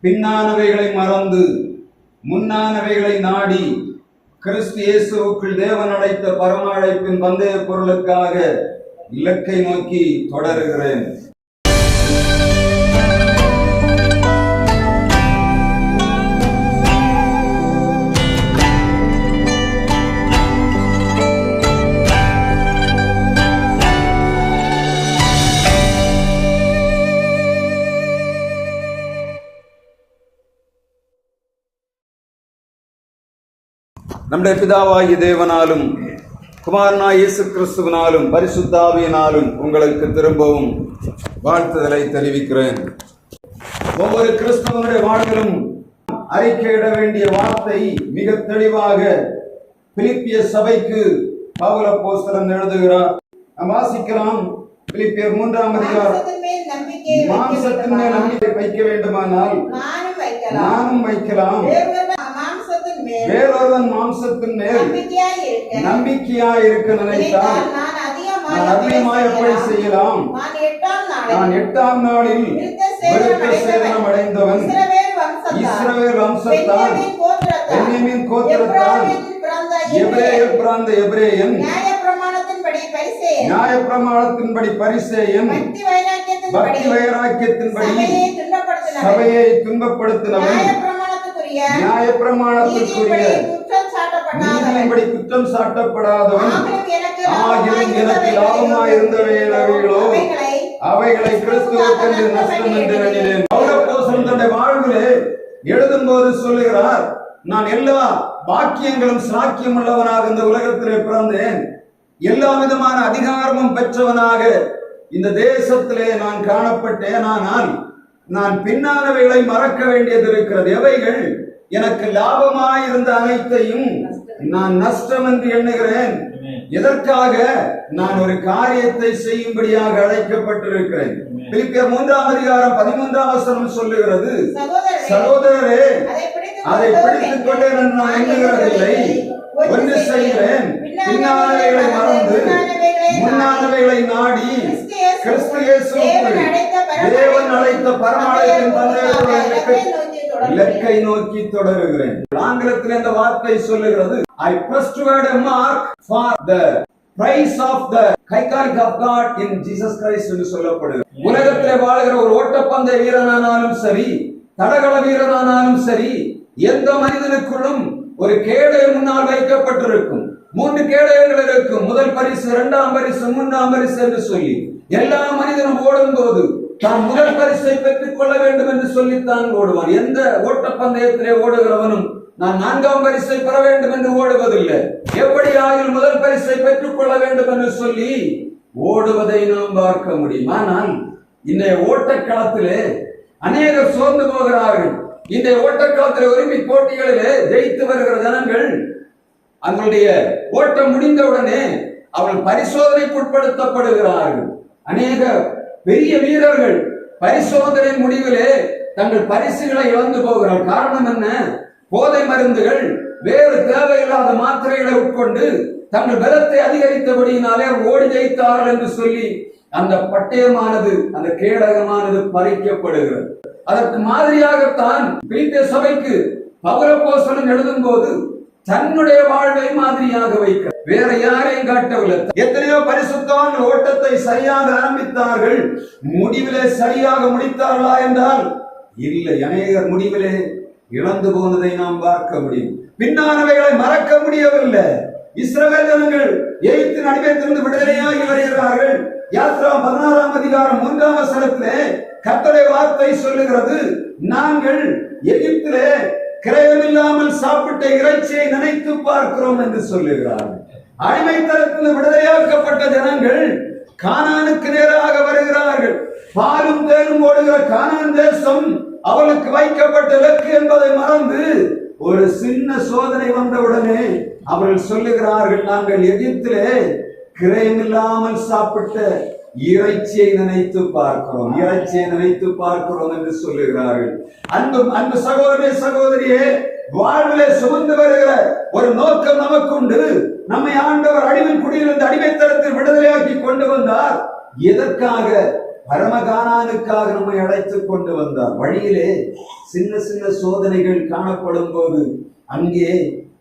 பின்னானவைகளை மறந்து முன்னானவைகளை நாடி கிறிஸ்து இயேசுவுக்குள் தேவன் அழைத்த பரம அழைப்பின் பந்தய பொருளுக்காக இலக்கை நோக்கி தொடருகிறேன். நம்முடைய பிதாவாகிய தேவனாலும் குமாரனாய் இயேசு கிறிஸ்துவினாலும் பரிசுத்த ஆவியினாலும் உங்களுக்கு திரும்பவும் வாழ்த்துதலை தெரிவிக்கிறேன். ஒவ்வொரு கிறிஸ்தவனுடைய வாழ்விலும் அறிக்கையிட வேண்டிய வார்த்தை மிக தெளிவாக பிலிப்பிய சபைக்கு பவுல் அப்போஸ்தலன் எழுதுகிறார். நாம் வாசிக்கலாம். பிலிப்பியர் 3ஆம் அதிகாரம். மாம்சத்தின் மேல் நம்பிக்கை வைக்க வேண்டுமானால் நானும் வைக்கலாம். வேறொருவன் மாம்சத்தின் மேல் நம்பிக்கையாய் இருக்க நினைத்தால் நான் அதிகமாக எப்படி செய்யலாம்? நான் 8ஆம் நாளில் விருத்த சேதனம் அடைந்தவன், இஸ்ரவேல் வம்சத்தால், பென்யமீன் கோத்திரத்தால், எபிரேயர் பிறந்த எபிரேயன், நியாயப்பிரமாணத்தின்படி பரிசேயன், பக்தி வைராக்கியத்தின்படி சபையை துன்பப்படுத்தினவன், நியாயப்பிரமாணத்திற்குரிய நீதியின்படி குற்றம் சாட்டப்படாதவன், ஆகிலும் எனக்கு லாபமாயிருந்தவைகளோ அவைகளை கிறிஸ்துவுக்கென்று நஷ்டம் என்று எண்ணினேன். பவுல் தன்னுடைய வாழ்விலே எழுதும் போது சொல்லுகிறார், நான் எல்லா பாக்கியங்களும் சாக்கியம் உள்ளவனாக இந்த உலகத்திலே பிறந்தேன், எல்லா விதமான அதிகாரமும் பெற்றவனாக இந்த தேசத்திலே நான் காணப்பட்டேன். ஆனால் நான் பின்னானவைகளை மறக்க வேண்டியது இருக்கிறது. எவைகள் எனக்கு லாபமாயிருந்த அனைத்தையும் நான் நஷ்டம் என்று எண்ணுகிறேன். எதற்காக? நான் ஒரு காரியத்தை செய்யும்படியாக அழைக்கப்பட்டிருக்கிறேன். பிலிப்பியர் 3ஆம் அதிகாரம் 13ஆம் வசனம் சொல்லுகிறது, சகோதரரே அதை பிடித்துக் கொண்டேன் என்று நான் எண்ணுகிறதில்லை, ஒன்று செய்கிறேன், பின்னானவைகளை மறந்து முன்னானவைகளை நாடி கிறிஸ்து இயேசுவுக்குள் தேவன் அழைத்த பரம அழைப்பின் பந்தய இலக்கை நோக்கி தொடருகிறேன். ஆங்கிலத்தில் இந்த வார்த்தை சொல்லுகிறது, I pursued a mark for the prize of the கைகாரிக் of God in Jesus Christ என்று சொல்லப்படுகிறது. உலகத்திலே வாழ்கிற ஒரு ஓட்டப்பந்தய வீரனானாலும் சரி, தடகள வீரனானாலும் சரி, எந்த மனிதனுக்குள்ளும் ஒரு கேடய முன்னால் வைக்கப்பட்டிருக்கும். 3 கேடயங்கள் இருக்கும். முதல் பரிசு, 2ஆம் பரிசு, 3ஆம் பரிசு என்று சொல்லி எல்லா மனிதனும் ஓடும் போது தான் முதல் பரிசை பெற்றுக் கொள்ள வேண்டும் என்று சொல்லித்தான் ஓடுவான். எந்த ஓட்டப்பந்தயத்திலே ஓடுகிறவனும் நான் 4ஆம் பரிசை பெற வேண்டும் என்று ஓடுவதில்லை. எப்படி ஆகிலும் முதல் பரிசை பெற்றுக் கொள்ள வேண்டும் என்று சொல்லி ஓடுவதை நாம் பார்க்க முடியும். ஆனால் இந்த ஓட்டக்களத்திலே அநேகர் சோர்ந்து போகிறார்கள். இந்த ஓட்டக்களத்திலே ஒலிம்பிக் போட்டிகளிலே ஜெயித்து வருகிற ஜனங்கள் அவங்களுடைய ஓட்டம் முடிந்தவுடனே அவர்கள் பரிசோதனைக்கு உட்படுத்தப்படுகிறார்கள். அநேக பெரிய வீரர்கள் பரிசோதனை முடிவிலே தங்கள் பரிசுகளை இழந்து போகிறார்கள். காரணம் என்ன? போதை மருந்துகள், வேறு தேவையில்லாத மாத்திரைகளை உட்கொண்டு தங்கள் பலத்தை அதிகரித்தபடியினாலே ஓடி ஜெயித்தார்கள் என்று சொல்லி அந்த பட்டயமானது, அந்த கேடகமானது பறிக்கப்படுகிறது. அதற்கு மாதிரியாகத்தான் பிலிப்பிய சபைக்கு பவுல் அப்போஸ்தலன் எழுதும் போது தன்னுடைய வாழ்வை மாதிரியாக வைக்க வேற யாரையும் காட்டவில்லை. எத்தனையோ பரிசுத்தவான் ஓட்டத்தை சரியாக ஆரம்பித்தார்கள், முடிவிலே சரியாக முடித்தார்களா என்றால் இல்லை. அநேகர் முடிவிலே இழந்து போனதை நாம் பார்க்க முடியும். பின்னானவைகளை மறக்க முடியவில்லை. இஸ்ரவேல் ஜனங்கள் எகிப்தின் அடிமைத்திலிருந்து விடுதலையாகி வருகிறார்கள். யாத்ரா 16ஆம் அதிகாரம் 3ஆம் வசனத்திலே கர்த்தருடைய வார்த்தை சொல்லுகிறது, நாங்கள் எகிப்திலே கிரயமில்லாமல் சாப்பிட்ட இறைச்சியை நினைத்து பார்க்கிறோம் என்று சொல்லுகிறார்கள். அடிமைத்தனத்தில் விடுதலையாக்கப்பட்ட ஜனங்கள் கானானுக்கு நேராக வருகிறார்கள். பாலும் தேனும் ஓடுகிற கானான் தேசம் அவளுக்கு வைக்கப்பட்ட இலக்கு என்பதை மறந்து ஒரு சின்ன சோதனை வந்தவுடனே அவர்கள் சொல்லுகிறார்கள், நாங்கள் எகிப்திலே கிரயமில்லாமல் சாப்பிட்ட இறைச்சியை நினைத்து பார்க்கிறோம், இறைச்சியை நினைத்து பார்க்கிறோம் என்று சொல்லுகிறார்கள். அன்பு சகோதரே, சகோதரியே, வாழ்விலே சுமந்து வருகிற ஒரு நோக்கம் நமக்கு உண்டு. நம்மை ஆண்டவர் அடிமை குடியிலிருந்து அடிமைத்தனத்தில் விடுதலையாக்கி கொண்டு வந்தார். எதற்காக? பரமகானானுக்காக நம்மை அழைத்துக் கொண்டு வந்தார். வழியிலே சின்ன சின்ன சோதனைகள் காணப்படும் போது அங்கே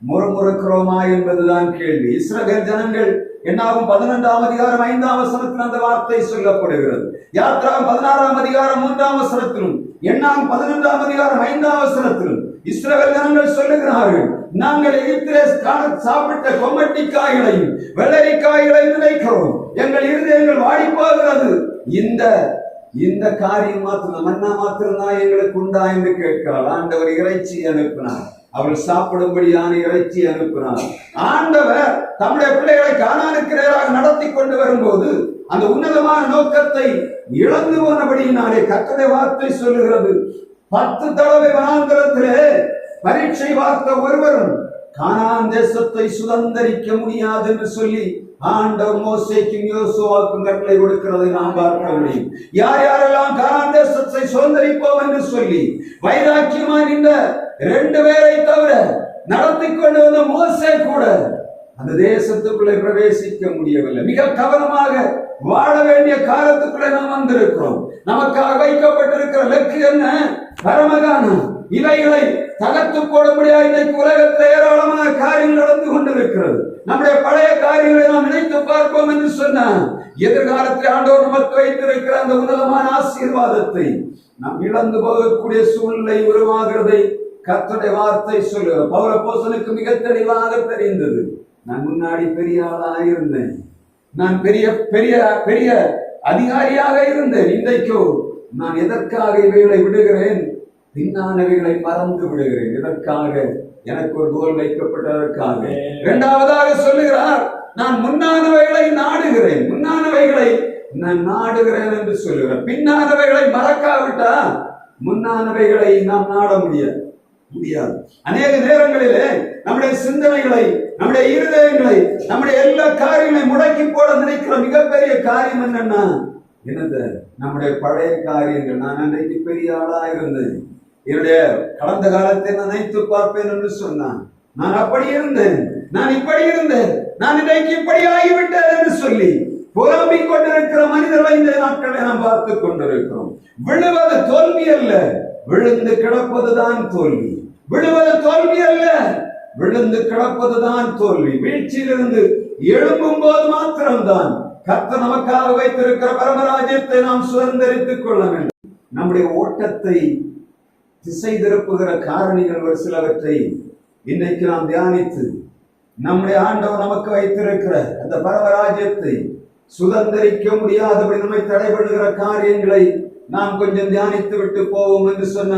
முறமுறக்கிறோமா என்பதுதான் கேள்வி. இஸ்ரவேல் ஜனங்கள் என்னாகும் 11ஆம் அதிகாரம் 5ஆம் வசனத்தில் அந்த வார்த்தை சொல்லப்படுகிறது. யாத்ராகம் 16ஆம் அதிகாரம் 3ஆம் வசனத்திலும் என்னாகும் 11ஆம் அதிகாரம் 5ஆம் வசனத்திலும் இஸ்ரவேல் ஜனங்கள் சொல்லுகிறார்கள், நாங்கள் எகிப்திலே சாப்பிட்ட கொம்மட்டிக்காய்களையும் வெள்ளரிக்காய்களையும் நினைக்கிறோம், எங்கள் இருதயங்கள் வாடி போகிறது. இந்த காரியம் மாத்திரம் மன்னா மாத்திரம்தான் எங்களுக்கு உண்டா என்று கேட்கிறாள். ஆண்டவர் இறைச்சி அனுப்பினார், அவள் சாப்பிடும்படியான இறைச்சி அனுப்பினார். ஆண்டவர் தம்முடைய பிள்ளைகளை கானானுக்கு நேராக நடத்தி கொண்டு வரும்போது அந்த உன்னதமான நோக்கத்தை இழந்து போனபடியினாலே கர்த்தருடைய வார்த்தை சொல்லுகிறது, 10 தடவை வனாந்தரத்திலே பரீட்சை பார்த்த ஒருவரும் கானான் தேசத்தை சுதந்தரிக்க முடியாது என்று சொல்லி ஆண்டவர் மோசேக்கும் யோசுவாவுக்கும் கட்டளை கொடுக்கிறதை நாம் பார்க்க முடியும். யார் யாரெல்லாம் கானான் தேசத்தை சுதந்தரிப்போம் என்று சொல்லி வைராக்கியமாய் நின்ற 2 பேரை தவிர நடத்தி கொண்டு வந்த மோசே கூட அந்த தேசத்துக்குள்ளே பிரவேசிக்க முடியவில்லை. மிக கவனமாக வாழ வேண்டிய காலத்துக்குள்ளே நாம் வந்திருக்கிறோம். நமக்காக வைக்கப்பட்டிருக்கிற லக்கு என்ன? பரமகானம். இவைகளை தகர்த்து போட முடியாது. இன்றைக்கு உலகத்தில் ஏராளமான காரியங்கள் நடந்து கொண்டிருக்கிறது. நம்முடைய பழைய காரியங்களை நாம் நினைத்து பார்ப்போம் என்று சொன்ன எதிர்காலத்தில் ஆண்டவர் நமக்கு வைத்திருக்கிற அந்த உன்னதமான ஆசீர்வாதத்தை நாம் இழந்து போகக்கூடிய சூழ்நிலை உருவாகிறதை கர்த்தருடைய வார்த்தை சொல்லுகிறது. பவுல் அப்போஸ்தலனுக்கு மிக தெளிவாக தெரிந்தது, நான் முன்னாடி பெரிய ஆளாக இருந்தேன், நான் பெரிய பெரிய பெரிய அதிகாரியாக இருந்தேன், இன்றைக்கோ நான் எதற்காக இவைகளை விடுகிறேன்? பின்னானவைகளை மறந்து விடுகிறேன். எதற்காக? எனக்கு ஒரு கோல் வைக்கப்பட்டதற்காக. இரண்டாவதாக சொல்லுகிறார், நான் முன்னானவைகளை நாடுகிறேன், முன்னானவைகளை நான் நாடுகிறேன் என்று சொல்லுகிறேன். பின்னானவைகளை மறக்காவிட்டா முன்னானவைகளை நாம் நாட முடியாது. அநேக நேரங்களிலே நம்முடைய சிந்தனைகளை, நம்முடைய இருதயங்களை, நம்முடைய எல்லா காரியங்களையும் முடக்கி போட நினைக்கிற மிகப்பெரிய காரியம் என்னன்னா, நம்முடைய பழைய காரியங்கள். நான் அன்றைக்கு பெரிய ஆளா இருந்தேன், என்னுடைய கடந்த காலத்தை நினைத்து பார்ப்பேன் என்று சொன்னான். நான் அப்படி இருந்தேன், நான் இப்படி இருந்தேன், நான் இன்றைக்கு இப்படி ஆகிவிட்டேன் என்று சொல்லி புலம்பிக் கொண்டிருக்கிற மனிதர்களை இந்த நாட்களை நாம் பார்த்துக் கொண்டிருக்கிறோம். விழுவது தோல்வி அல்ல, விழுந்து கிடப்பதுதான் தோல்வி. விழுவது தோல்வி அல்ல, விழுந்து கிடப்பதுதான் தோல்வி. வீழ்ச்சியிலிருந்து எழும்பும் போது மாத்திரம்தான் கர்த்தர் நமக்காக வைத்திருக்கிற பரமராஜ்யத்தை நாம் சுதந்திரித்துக் கொள்ள வேண்டும். நம்முடைய ஓட்டத்தை திசை திருப்புகிற காரணிகள் ஒரு சிலவற்றை இன்றைக்கு நாம் தியானித்து நம்முடைய ஆண்டவர் நமக்கு வைத்திருக்கிற அந்த பரமராஜ்யத்தை சுதந்திரிக்க முடியாதபடி நம்மை தடைபடுகிற காரியங்களை நாம் கொஞ்சம் தியானித்து விட்டு போவோம் என்று சொன்ன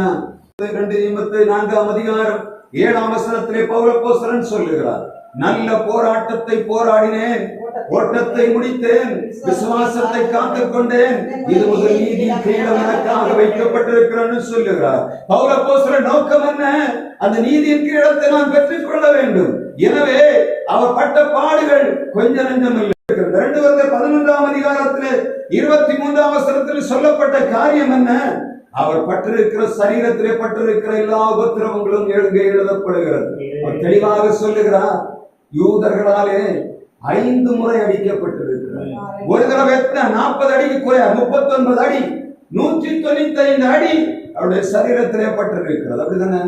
2 அதிகாரம் 7ஆம் வசனத்திலே பவுல் அப்போஸ்தலன் சொல்லுகிறார், நல்ல போராட்டத்தை போராடினேன், ஓட்டத்தை முடித்தேன், விசுவாசத்தை காத்துக் கொண்டேன், இது முதல் நீதியின் கிரீடம் எனக்காக வைக்கப்பட்டிருக்கிறது சொல்லுகிறார். பவுல் அப்போஸ்தலன் நோக்கம் என்ன? அந்த நீதியின் கிரீடத்தை நான் பெற்றுக் கொள்ள வேண்டும். எனவே அவர் பட்ட பாடுகள் கொஞ்ச நஞ்சம் இல்லை. 2 அதிகாரத்திலே 23ஆம் வசனத்தில் சொல்லப்பட்ட காரியம் என்ன? அவர் பட்டிருக்கிற சரீரத்திலே பட்டிருக்கிற எல்லா உபத்திரவங்களும் எழுதப்படுகிறது. அவர் தெளிவாக சொல்லுகிறார், யூதர்களாலே 5 முறை அடிக்கப்பட்டிருக்கிறார். ஒரு தடவை 40 அடிக்கு குறைய 39 அடி 195 அடி அவருடைய சரீரத்திலே பட்டிருக்கிறது. அப்படிதானே?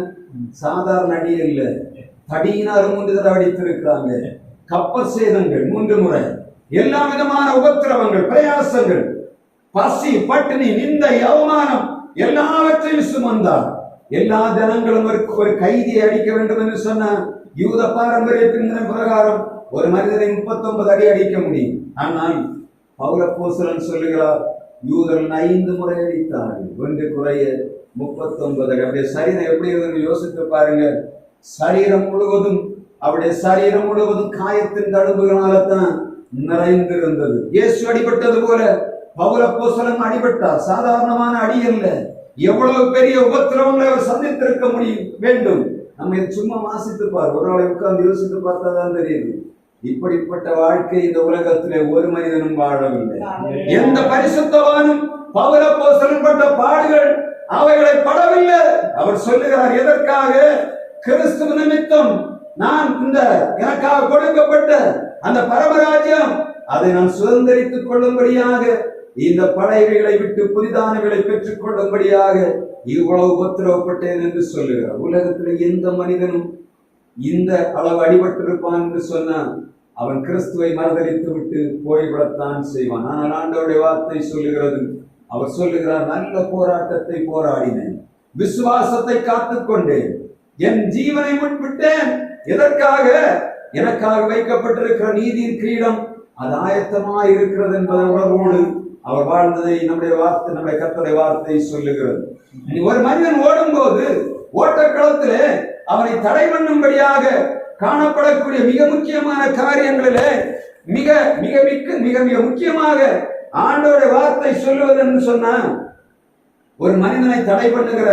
சாதாரண அடி இல்லை, தடியினாலும் 3 தடவை அடித்திருக்கிறாங்க. கப்பல் சேதங்கள் 3 முறை, எல்லா விதமான உபத்திரவங்கள், பிரயாசங்கள், பசி, பட்டினி, நிந்தை, அவமானம் எல்லாவற்றையும் சுமந்தார். எல்லா ஜனங்களும் ஒரு கைதியை அடிக்க வேண்டும் என்று சொன்ன யூத பாரம்பரியத்தின் பிரகாரம் ஒரு மனிதனை 39 அடி அடிக்க முடியும். ஆனால் பவுல் அப்போஸ்தலன் சொல்லுகிறார், யூதர்கள் 5 முறை அடித்தார்கள், 1 குறைய 39 அடி. அப்படியே சரீரம் எப்படி இருந்து யோசித்து பாருங்க. சரீரம் முழுவதும், அவருடைய சரீரம் முழுவதும் காயத்தின் தழும்புகளால்தான் நிறைந்திருந்தது. இயேசு அடிபட்டது போல பவுல் அப்போஸ்தலன் அடிபட்டார். சாதாரணமான அடி அல்ல. எவ்வளவு பெரிய உபத்திரவங்களை அவர் சந்தித்திருக்க வேண்டும். நம்ம சும்மா வாசித்து பார், ஒரு நாளை உட்கார்ந்து யோசித்து பார்த்தாதான் தெரியுது. இப்படிப்பட்ட வாழ்க்கை இந்த உலகத்திலே ஒரு மனிதனும் வாழவில்லை. எந்த பரிசுத்தவானும் பவுல் அப்போஸ்தலன் பட்ட பாடுகள் அவைகளை படவில்லை. அவர் சொல்லுகிறார், எதற்காக? கிறிஸ்துவ நிமித்தம் நான் இந்த எனக்காக கொடுக்கப்பட்ட அந்த பரமராஜ்யம் அதை நான் சுதந்திரித்துக் கொள்ளும்படியாக இந்த பழையவைகளை விட்டு புதிதானவைகளை பெற்றுக் கொள்ளும்படியாக இவ்வளவு உபத்திரவப்பட்டேன் என்று சொல்லுகிறார். உலகத்தில் எந்த மனிதனும் இந்த அளவு அடிபட்டிருப்பான் என்று சொன்னான் அவன் கிறிஸ்துவை மறுதலித்து விட்டு போய்விடத்தான் செய்வான். ஆனால் ஆண்டவருடைய வார்த்தை சொல்லுகிறது, அவர் சொல்லுகிறார், நல்ல போராட்டத்தை போராடினேன், விசுவாசத்தை காத்துக்கொண்டேன், என் ஜீவனை முன்விட்டேன். எதற்காக? எனக்காக வைக்கப்பட்டிருக்கிற நீதியின் கிரீடம் அது ஆயத்தமாய் இருக்கிறது என்பதை உணர்வோடு அவர் வாழ்ந்ததை நம்முடைய கர்த்தருடைய வார்த்தை சொல்லுகிறது. ஒரு மனிதன் ஓடும் போது ஓட்டக்களத்திலே அவனை தடை பண்ணும்படியாக காணப்படக்கூடிய மிக முக்கியமான காரியங்களிலே மிக மிக மிக மிக மிக முக்கியமாக ஆண்டவருடைய வார்த்தை சொல்லுவது என்று சொன்னா, ஒரு மனிதனை தடை பண்ணுகிற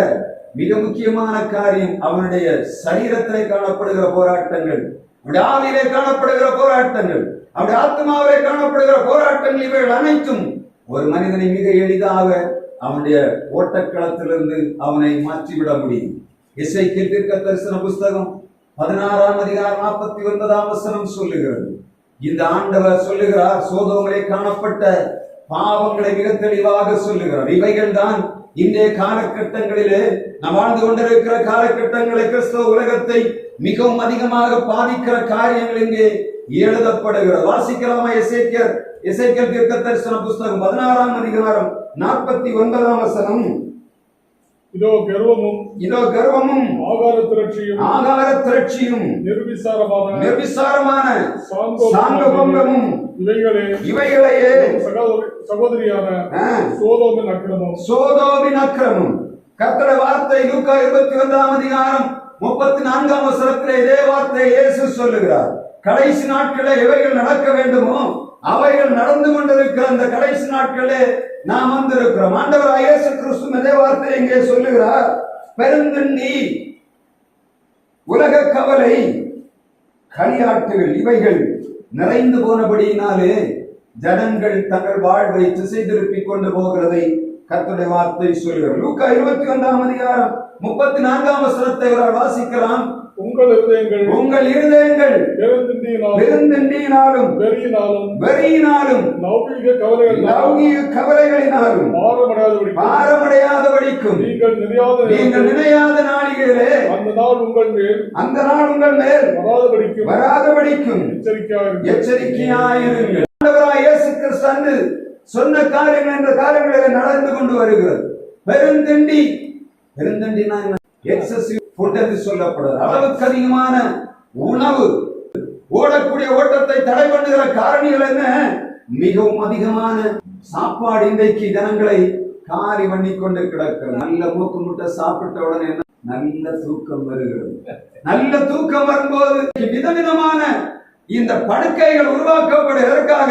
மிக முக்கியமான காரியம் அவனுடைய சரீரத்திலே காணப்படுகிற போராட்டங்கள், அவனுடைய ஆவியிலே காணப்படுகிற போராட்டங்கள், அவனுடைய ஆத்மாவிலே காணப்படுகிற போராட்டங்கள், இவைகள் அனைத்தும் ஒரு மனிதனை மிக எளிதாக அவனுடைய ஓட்டக்களத்திலிருந்து அவனை மாற்றிவிட முடியும். எசேக்கியேல் தீர்க்கதரிசன புஸ்தகம் 16ஆம் அதிகாரம் 49ஆம் வசனம் சொல்லுகிறது, இந்த ஆண்டவர் சொல்லுகிறார், சோதோமிலே காணப்பட்ட பாவங்களை மிக தெளிவாக சொல்லுகிறார். இவைகள் தான் இன்றைய காலகட்டங்களிலே நாம் வாழ்ந்து கொண்டிருக்கிற காலகட்டங்களை, கிறிஸ்தவ உலகத்தை மிகவும் அதிகமாக பாதிக்கிற காரியங்கள் இங்கே எழுதப்படுகிறது. வாசிக்கலாமா? எசேக்கியேல் தீர்க்கதரிசன புஸ்தகம் 16ஆம் அதிகாரம் 49ஆம் வசனம். இதோ கர்வமும் ஆகார திரட்சியும் நிர்விசாரமான சாங்கபங்கமும் இவைகளையே சகோதரியான சோதோமின் அக்கிரமம். கர்த்தருடைய வார்த்தை லூக்கா 21ஆம் அதிகாரம் 34ஆம் வசனத்திலே இதே வார்த்தை இயேசு சொல்லுகிறார். கடைசி நாட்களில் எவைகள் நடக்க வேண்டுமோ அவைகள் நடந்து கொண்டிருக்கிற அந்த கடைசி நாட்களே நாம் வந்திருக்கிறோம். ஆண்டவர் இயேசு கிறிஸ்து இதே வார்த்தை இங்கே சொல்லுகிறார், பெருந்தண்ணி, உலக கவலை, களியாட்டுகள் இவைகள் நிறைந்து போனபடியினாலே ஜனங்கள் தங்கள் வாழ்வை திசை திருப்பிக் கொண்டு போகிறதை கர்த்தருடைய வார்த்தை சொல்லுகிறார். லூக்கா 21ஆம் அதிகாரம் 34ஆம் வசனத்தை வாசிக்கலாம். உங்கள் இருதயங்கள் பெருந்தண்டியினாலும் வெறியினாலும் லௌகீக கவலைகளினாலும் பாரமடையாதபடிக்கும் நீங்கள் நினையாத நாளிகளே அந்த நாள் உங்கள் மேல் வராதபடிக்கும் எச்சரிக்கையாயிருங்கள். ஆண்டவராகிய இயேசு கிறிஸ்து சொன்ன காரியங்கள் என்ற காரியங்களில் நடந்து கொண்டு வருகிறது. பெருந்தண்டினா எக்ஸசிவ் ஃபுட் என்று சொல்லப்படுகிறது. அளவுக்கு அதிகமான உணவு. ஓடக்கூடிய ஓட்டத்தை தடை பண்ணுகிற காரணிகள் என்ன? மிகவும் அதிகமான சாப்பாடு. இன்றைக்கு ஜனங்களை காலி பண்ணி கொண்டு கிடக்கிறது. நல்ல மூக்கு முட்டை சாப்பிட்ட உடனே நல்ல தூக்கம் வருகிறது. நல்ல தூக்கம் வரும்போது விதவிதமான இந்த படுக்கைகள் உருவாக்கப்படுவதற்காக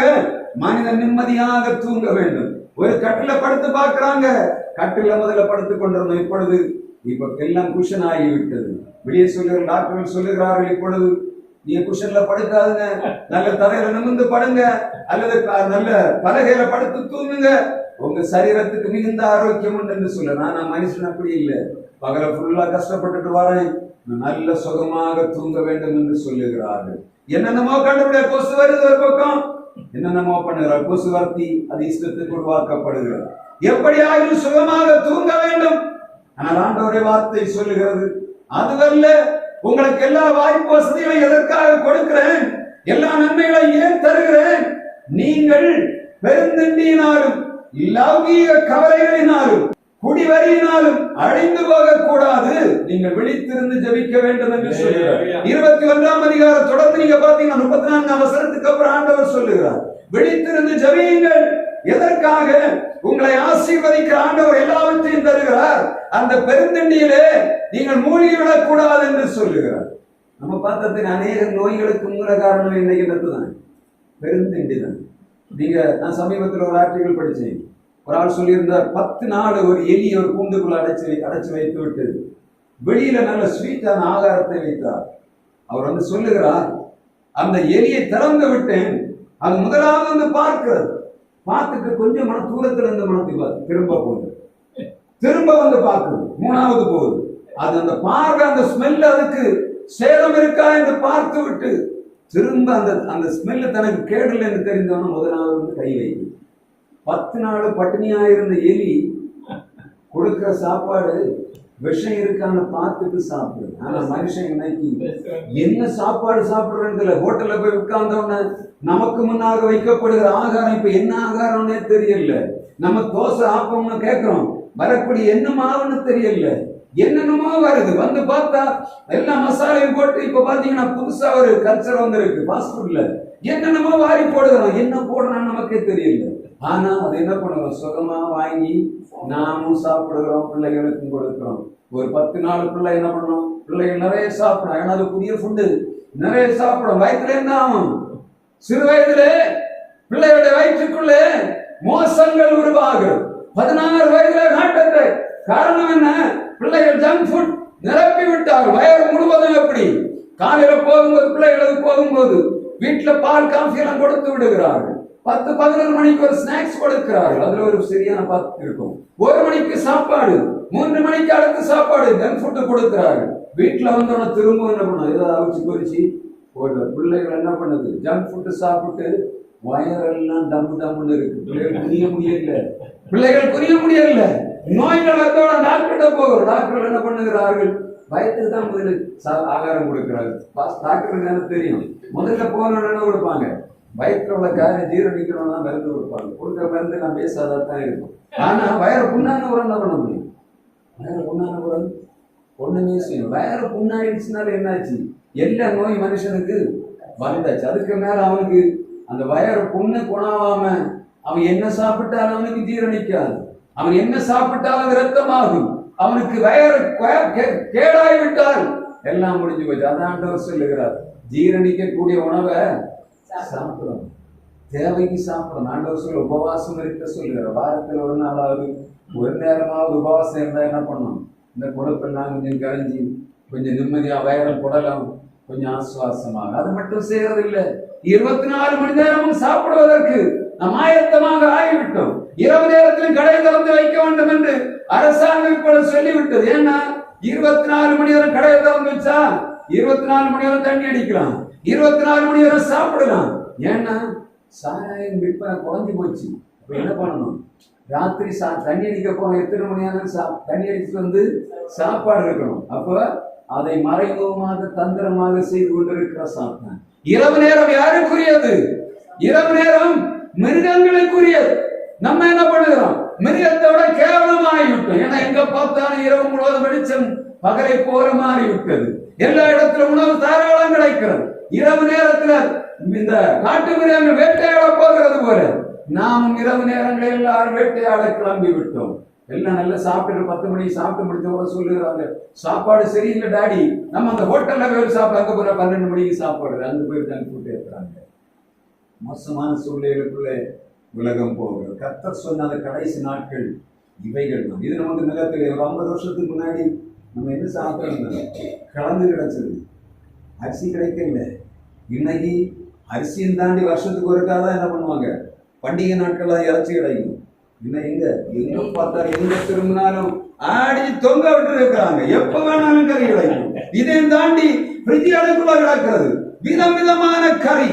மனிதன் நிம்மதியாக தூங்க வேண்டும். ஒரு கட்டில படுத்து பார்க்கிறாங்க. கட்டில முதல்ல படுத்துக் கொண்டிருந்தோம், இப்பொழுது எல்லாம் குஷன் ஆகிவிட்டது. வெளியே சொல்லுகிற டாக்டர்கள் சொல்லுகிறார்கள், இப்பொழுது நீங்க குஷன்ல படுக்காதுங்க, நல்ல தரையில நிமிர்ந்து படுங்க, அல்லது நல்ல பலகையில படுத்து தூங்குங்க, உங்க சரீரத்துக்கு மிகுந்த ஆரோக்கியம் என்று சொல்ல. நான் மனுஷன் அப்படி இல்லை, பகல ஃபுல்லா கஷ்டப்பட்டுட்டு வரேன், நல்ல சுகமாக தூங்க வேண்டும் என்று சொல்லுகிறார்கள். என்னென்னமோ கண்டுபிடிய கொசு வருது ஒரு பக்கம், என்னென்னமோ பண்ணுகிறார், கொசு வர்த்தி அது இஷ்டத்துக்கு உருவாக்கப்படுகிறது. எப்படியாவது சுகமாக தூங்க வேண்டும். ஆனால் ஆண்டவருடைய வார்த்தை சொல்லுகிறது, அதுவல்ல, உங்களுக்கு எல்லா வாய்ப்பு வசதிகளையும் எதற்காக கொடுக்கிறேன், எல்லா நன்மைகளையும் ஏன் தருகிறேன், நீங்கள் பெருந்தண்டியினாலும் லௌகீக கவலைகளினாலும் குடிவரியினாலும் அழிந்து போக கூடாது, நீங்கள் விழித்திருந்து ஜெபிக்க வேண்டும் என்று சொல்லுகிறார். 21ஆம் அதிகாரம் தொடர்ந்து நீங்க பாத்தீங்கன்னா 34ஆம் வசனத்துக்கு அப்புறம் ஆண்டவர் சொல்லுகிறார், விழித்திருந்து ஜெபியுங்கள். எதற்காக? உங்களை ஆசீர்வதிக்கிற ஆண்டவர் எல்லாவற்றையும் தருகிறார். அந்த பெருந்தண்டியிலே நீங்கள் மூழ்கிவிடக் கூடாது என்று சொல்லுகிறார். நம்ம பார்த்ததுக்கு அநேக நோய்களுக்கு மூல காரணம் என்னைக்கு தான் பெருந்தண்டி தான். நான் சமீபத்தில் ஒரு ஆர்டிகல் படிச்சேன். ஒரு ஆள் சொல்லியிருந்தார், 10 நாள் ஒரு எலி ஒரு கூண்டுக்குள்ள அடைச்சு வைத்து விட்டு வெளியில நல்ல ஸ்வீட்டான ஆகாரத்தை வைத்தார். அவர் சொல்லுகிறார், அந்த எலியை திறந்து விட்டேன், அது முதலாவது பார்த்துட்டு கொஞ்சம் தூரத்துல இருந்து மனத்தை பார்த்து திரும்ப பார்க்குது, 3வது போகுது. அது அந்த பார்வை, அந்த ஸ்மெல், அதுக்கு சேதம் இருக்கா என்று பார்த்து விட்டு திரும்ப அந்த ஸ்மெல்ல தனக்கு கேடல் என்று தெரிந்தவன முதலாவது கை வைக்கும். 10 நாள் பட்டினியா இருந்த எலி கொடுக்கிற சாப்பாடு விஷம் இருக்கான்னு பார்த்துட்டு சாப்பிடு. ஆனா மனுஷன் இன்னைக்கு என்ன சாப்பாடு சாப்பிடுறதுல ஹோட்டல்ல போய் உட்கார்ந்தோன்னு நமக்கு முன்னாக வைக்கப்படுகிற ஆகாரம் இப்ப என்ன ஆகாரம்னே தெரியல. நம்ம தோசை ஆப்பம்னு கேட்கிறோம், வரக்கூடிய என்ன மாவுன்னு தெரியல. என்னென்னமோ வருது, வந்து பார்த்தா எல்லா மசாலையும் போட்டு இப்ப பாத்தீங்கன்னா புதுசா ஒரு கல்ச்சர் வந்திருக்கு ஃபாஸ்ட் ஃபுட்ல. என்னென்னமோ வாரி போடுகிறோம், என்ன போடுறோம் நமக்கே தெரியல. ஆனா அது என்ன பண்ணுறோம், சுகமா வாங்கி நாமும் சாப்பிடுகிறோம், பிள்ளைகளுக்கும் கொடுக்கிறோம். ஒரு 10 நாள் பிள்ளை என்ன பண்ணணும், பிள்ளைகள் நிறைய சாப்பிடும். ஏன்னா அது புதிய ஃபுட்டு, நிறைய சாப்பிடும். வயிற்றுல என்ன ஆகும், சிறு வயதுல பிள்ளைகளுடைய வயிற்றுக்குள்ளே மோசங்கள் உருவாகும். 16 வயதுல நாட்டத்தை. காரணம் என்ன, பிள்ளைகள் ஜங்க் ஃபுட் நிரப்பி விட்டார். வயது முழுவதும் எப்படி, காலையில போகும்போது பிள்ளைகளுக்கு போகும்போது வீட்டுல பால் காஃபி எல்லாம் கொடுத்து விடுகிறார்கள். 10-11 மணிக்கு ஒரு ஸ்நாக்ஸ் கொடுக்கிறார்கள், அதுல ஒரு சரியான பார்த்து இருக்கும். 1 மணிக்கு சாப்பாடு, 3 மணிக்கு அடுத்த சாப்பாடு, ஜங்க் ஃபுட் கொடுக்கிறார்கள். வீட்டுல வந்தோன்னா திரும்ப என்ன பண்ணும், ஏதாவது அவிச்சு பொரிச்சு போடுற. பிள்ளைகள் என்ன பண்ணுது, ஜங்க் ஃபுட் சாப்பிட்டு வயரெல்லாம் டம்மு டம்முன்னு இருக்கு. பிள்ளைகள் புரிய முடியல. நோய்கள் வந்தோட டாக்டர்கிட்ட போகிறோம். டாக்டர்கள் என்ன பண்ணுகிறார்கள், வயத்துக்கு தான் முதல்ல ஆகாரம் கொடுக்கிறார்கள். டாக்டருக்கு என்ன தெரியும், முதல்ல போகணும்னு என்ன கொடுப்பாங்க, வயிற்றுல உள்ள காரியம் ஜீரணிக்கணும்னா மருந்து கொடுப்பாங்க. கொடுக்குற மருந்து நான் பேசாதான் இருக்கும். ஆனா வயறு புண்ணான உரம் என்ன பண்ண முடியும், வயறு புண்ணான உரம் ஒண்ணுமே செய்யும். வயறு புண்ணாயிடுச்சுனால என்னாச்சு, எல்லா நோய் மனுஷனுக்கு வந்தாச்சு. அதுக்கு மேல அவனுக்கு அந்த வயறு புண்ணு குணாவாம அவன் என்ன சாப்பிட்டாலும் அவனுக்கு ஜீரணிக்காது. அவன் என்ன சாப்பிட்டாலும் ரத்தமாகும். அவனுக்கு வயறு கேடாய்விட்டால் எல்லாம் முடிஞ்சு போச்சு. அதான் ஆண்டவர் சொல்லுகிறார், ஜீரணிக்கக்கூடிய உணவை சாப்பிடணும், தேவைக்கு சாப்பிடணும். ஆண்டவர் சொல்ல உபவாசம் இருக்க சொல்லுகிறார். வாரத்தில் ஒரு நாளாவது ஒரு நேரமாவது உபவாசம் இருந்தா என்ன பண்ணணும், இந்த குடப்பெல்லாம் கொஞ்சம் கரைஞ்சி கொஞ்சம் நிம்மதியா வயரம் குடலாம், கொஞ்சம் ஆசுவாசமாக. அது மட்டும் செய்யறதில்லை, 24 மணி நேரமும் சாப்பிடுவதற்கு நாம் ஆயத்தமாக ஆகிவிட்டோம். இரவு நேரத்திலும் கடை திறந்து வைக்க வேண்டும் என்று அரசாங்கம் இப்பொழுது சொல்லிவிட்டது. ஏன்னா 24 மணி நேரம் கடையை திறந்து வச்சா 24 மணி நேரம் தண்ணி அடிக்கலாம், 24 மணி நேரம் சாப்பிடலாம். ஏன்னா சாராயம் விற்பனை குறைஞ்சி போச்சு. இப்ப என்ன பண்ணணும், ராத்திரி தண்ணி அடிக்க போன எத்தனை மணி நேரம் தண்ணி அடிச்சுட்டு வந்து சாப்பாடு இருக்கணும். அப்ப அதை மறைமுகமாக தந்திரமாக செய்து கொண்டிருக்கிற சாத்தான். இரவு நேரம் யாருக்குரியது, இரவு நேரம் மிருகங்களுக்குரியது. நம்ம என்ன பண்ணுகிறோம், மிருகத்தை விட கேவலமாகிவிட்டோம். ஏன்னா எங்க பார்த்தாலும் இரவு முழுவதும் வெளிச்சம் பகலை போல மாறிவிட்டது. எல்லா இடத்திலும் உணவு தாராளம் கிடைக்கிறது. இரவு நேரத்துல இந்த காட்டு மிருகங்கள் வேட்டையாட போகிறது போல நாம் இரவு நேரங்களில் எல்லாரும் வேட்டையாட கிளம்பி விட்டோம். எல்லாம் நல்லா சாப்பிட்டு 10 மணிக்கு சாப்பிட்டு முடிச்ச சொல்லுகிறாங்க, சாப்பாடு சரியில்லை டாடி, நம்ம அந்த ஹோட்டல்ல போய் சாப்பிட, அங்க போற 12 மணிக்கு சாப்பாடு அங்க போய் தங்கி போட்டு ஏற்றுறாங்க. மோசமான சூழ்நிலைகளுக்குள்ளே உலகம் போகிறது. கர்த்தர் சொன்ன அந்த கடைசி நாட்கள் இவைகள் தான். இது நமக்கு நிலத்தில் ஒரு 50 வருஷத்துக்கு முன்னாடி நம்ம என்ன சாப்பிட்டு கலந்து கிடைச்சது, அரிசி கிடைக்கல. இன்னைக்கு அரிசியும் தாண்டி வருஷத்துக்கு ஒருக்காதான் என்ன பண்ணுவாங்க, பண்டிகை நாட்கள்லாம் இறைச்சி கிடைக்கும். இன்னும் எங்க பார்த்தாலும் எங்க திரும்பினாலும் ஆடி தொங்க விட்டு இருக்கிறாங்க, எப்ப வேணாலும் கறி கிடைக்கும். இதையும் தாண்டி ஃப்ரிட்ஜ் அடுக்குள்ள கிடக்கிறது விதம் விதமான கறி.